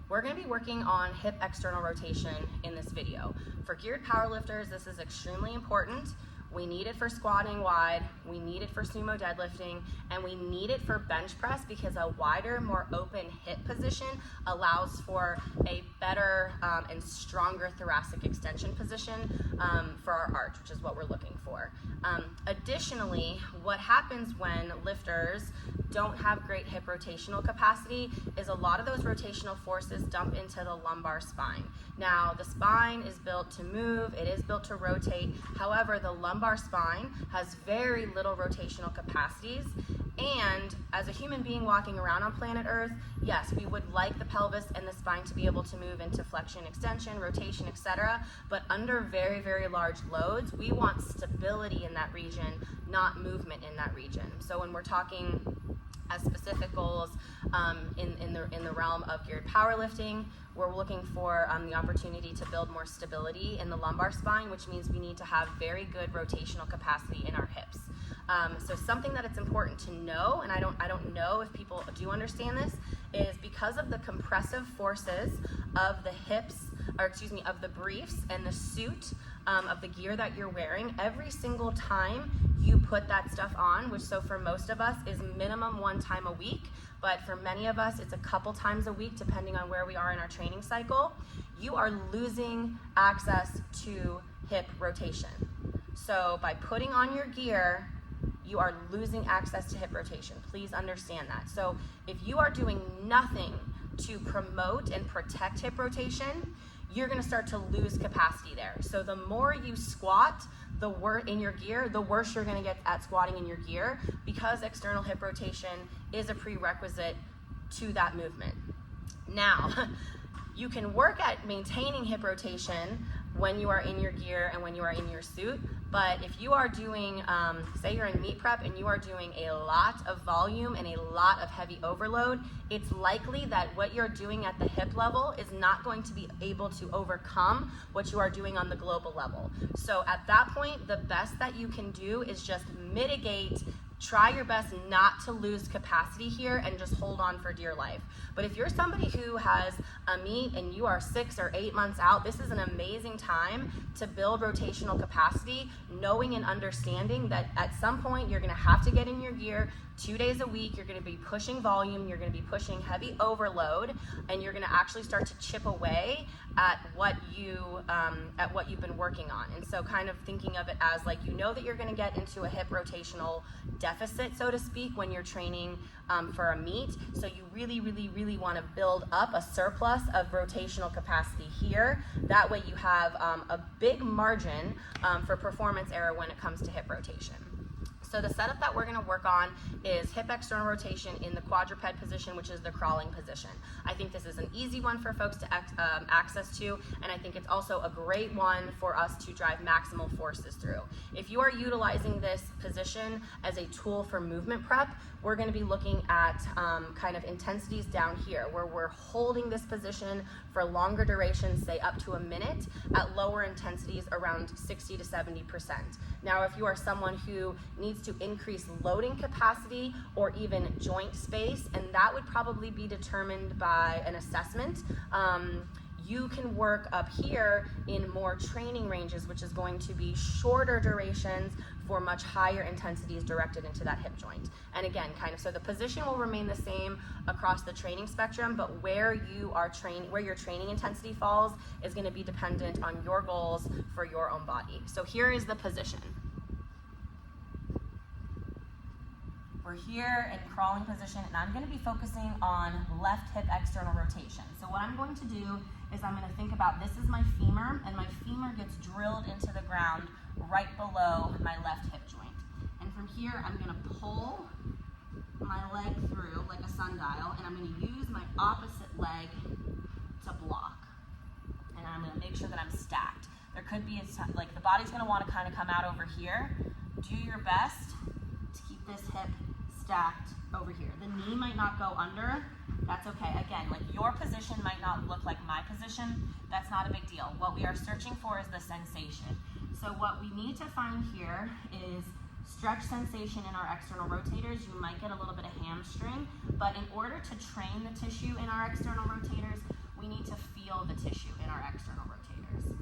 We're going to be working on hip external rotation in this video. For geared powerlifters, this is extremely important. We need it for squatting wide, we need it for sumo deadlifting, and we need it for bench press because a wider, more open hip position allows for a better and stronger thoracic extension position for our arch, which is what we're looking for. Additionally, what happens when lifters don't have great hip rotational capacity is a lot of those rotational forces dump into the lumbar spine. Now, the spine is built to move, it is built to rotate. However, the lumbar spine has very little rotational capacities. And as a human being walking around on planet Earth, yes, we would like the pelvis and the spine to be able to move into flexion, extension, rotation, etc. But under very, very large loads, we want stability in that region, not movement in that region. So when we're talking as specific goals in the realm of geared powerlifting, we're looking for the opportunity to build more stability in the lumbar spine, which means we need to have very good rotational capacity in our hips. So something that it's important to know, and I don't know if people do understand this, is because of the compressive forces of the hips, or excuse me, of the briefs and the suit of the gear that you're wearing, every single time you put that stuff on, which so for most of us is minimum 1 time a week, but for many of us it's a couple times a week depending on where we are in our training cycle, you are losing access to hip rotation. So by putting on your gear, you are losing access to hip rotation. Please understand that. So if you are doing nothing to promote and protect hip rotation, you're gonna start to lose capacity there. So the more you squat in your gear, the worse you're gonna get at squatting in your gear, because external hip rotation is a prerequisite to that movement. Now, you can work at maintaining hip rotation when you are in your gear and when you are in your suit, but if you are doing, say you're in meet prep and you are doing a lot of volume and a lot of heavy overload, it's likely that what you're doing at the hip level is not going to be able to overcome what you are doing on the global level. So at that point, the best that you can do is just mitigate. Try your best not to lose capacity here and just hold on for dear life. But if you're somebody who has a meet and you are 6 or 8 months out, this is an amazing time to build rotational capacity, knowing and understanding that at some point you're gonna have to get in your gear 2 days a week, you're gonna be pushing volume, you're gonna be pushing heavy overload, and you're gonna actually start to chip away at what you've been working on. And so kind of thinking of it as like, you know that you're gonna get into a hip rotational deficit, so to speak, when you're training for a meet. So you really, really, really wanna build up a surplus of rotational capacity here. That way you have a big margin for performance error when it comes to hip rotation. So the setup that we're gonna work on is hip external rotation in the quadruped position, which is the crawling position. I think this is an easy one for folks to access to, and I think it's also a great one for us to drive maximal forces through. If you are utilizing this position as a tool for movement prep, we're gonna be looking at kind of intensities down here, where we're holding this position for longer durations, say up to a minute, at lower intensities around 60 to 70%. Now, if you are someone who needs to increase loading capacity or even joint space, and that would probably be determined by an assessment, you can work up here in more training ranges, which is going to be shorter durations for much higher intensities directed into that hip joint. And again, kind of, so the position will remain the same across the training spectrum, but where your training intensity falls is gonna be dependent on your goals for your own body. So here is the position. We're here in crawling position, and I'm gonna be focusing on left hip external rotation. So what I'm going to do is I'm gonna think about, this is my femur, and my femur gets drilled into the ground right below my left hip joint. And from here, I'm gonna pull my leg through like a sundial, and I'm gonna use my opposite leg to block. And I'm gonna make sure that I'm stacked. There could be, like, the body's gonna wanna kind of come out over here. Do your best to keep this hip stacked over here. The knee might not go under, that's okay. Again, like, your position might not look like my position, that's not a big deal. What we are searching for is the sensation. So what we need to find here is stretch sensation in our external rotators. You might get a little bit of hamstring, but in order to train the tissue in our external rotators, we we need to feel the tissue in our external rotators.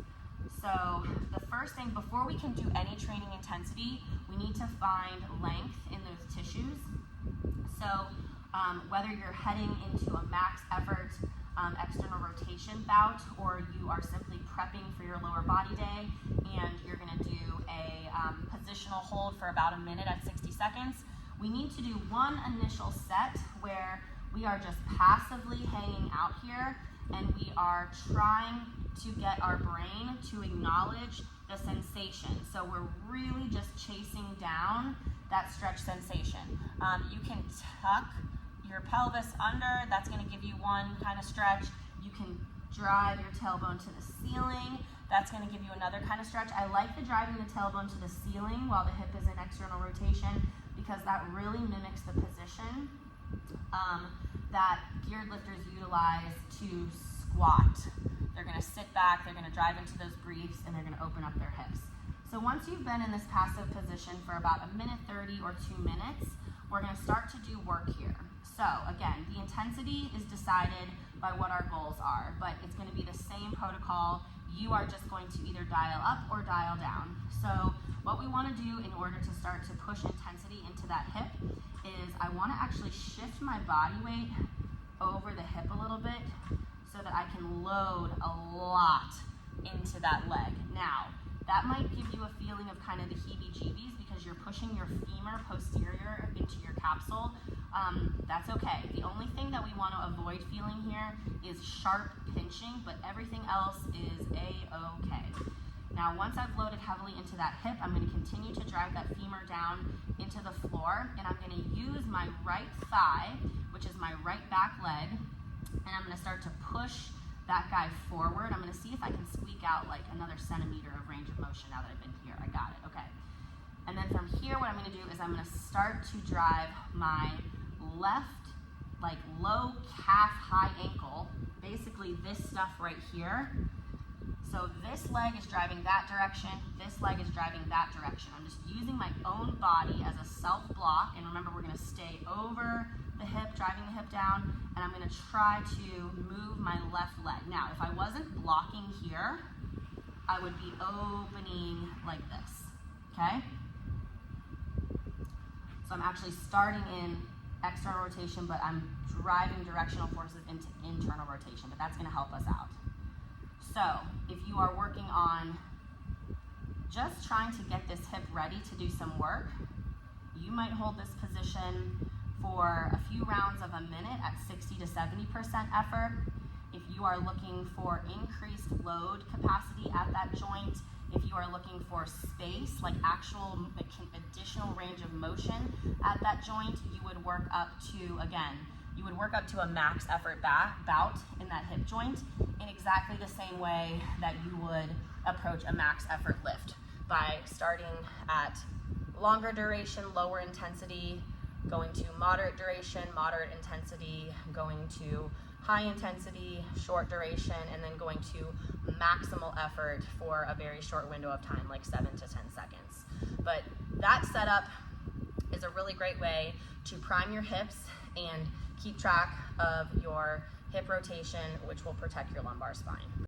So the first thing, before we can do any training intensity, we need to find length in those tissues. So whether you're heading into a max effort external rotation bout, or you are simply prepping for your lower body day and you're going to do a positional hold for about a minute at 60 seconds, we need to do one initial set where we are just passively hanging out here and we are trying to get our brain to acknowledge the sensation. So we're really just chasing down that stretch sensation. You can tuck your pelvis under, that's going to give you one kind of stretch. You can drive your tailbone to the ceiling, that's going to give you another kind of stretch. I like the driving the tailbone to the ceiling while the hip is in external rotation because that really mimics the position that geared lifters utilize to squat. They're going to sit back, they're going to drive into those briefs, and they're going to open up their hips. So once you've been in this passive position for about a minute 30 or 2 minutes, we're going to start to do work here. So again, the intensity is decided by what our goals are, but it's going to be the same protocol. You are just going to either dial up or dial down. So what we want to do in order to start to push intensity into that hip is I want to actually shift my body weight over the hip a little bit so that I can load a lot into that leg. Now, that might give you a feeling of kind of the heebie-jeebies because you're pushing your femur posterior into your capsule. That's okay. The only thing that we want to avoid feeling here is sharp pinching, but everything else is a-okay. Now, once I've loaded heavily into that hip, I'm going to continue to drive that femur down into the floor, and I'm going to use my right thigh, which is my right back leg, and I'm going to start to push that guy forward. I'm going to see if I can squeak out like another centimeter of range of motion now that I've been here. I got it, okay. And then from here, what I'm going to do is I'm going to start to drive my left, like low calf, high ankle, basically this stuff right here. So this leg is driving that direction, this leg is driving that direction. I'm just using my own body as a self-block, and remember we're going to stay over the hip, driving the hip down, and I'm going to try to move my left leg. Now, if I wasn't blocking here, I would be opening like this, okay? So I'm actually starting in external rotation, but I'm driving directional forces into internal rotation, but that's going to help us out. So if you are working on just trying to get this hip ready to do some work, you might hold this position for a few rounds of a minute at 60 to 70% effort. If you are looking for increased load capacity at that joint, if you are looking for space, like actual additional range of motion at that joint, you would work up to, again, you would work up to a max effort bout in that hip joint in exactly the same way that you would approach a max effort lift, by starting at longer duration, lower intensity, going to moderate duration, moderate intensity, going to high intensity, short duration, and then going to maximal effort for a very short window of time, like 7 to 10 seconds. But that setup is a really great way to prime your hips and keep track of your hip rotation, which will protect your lumbar spine.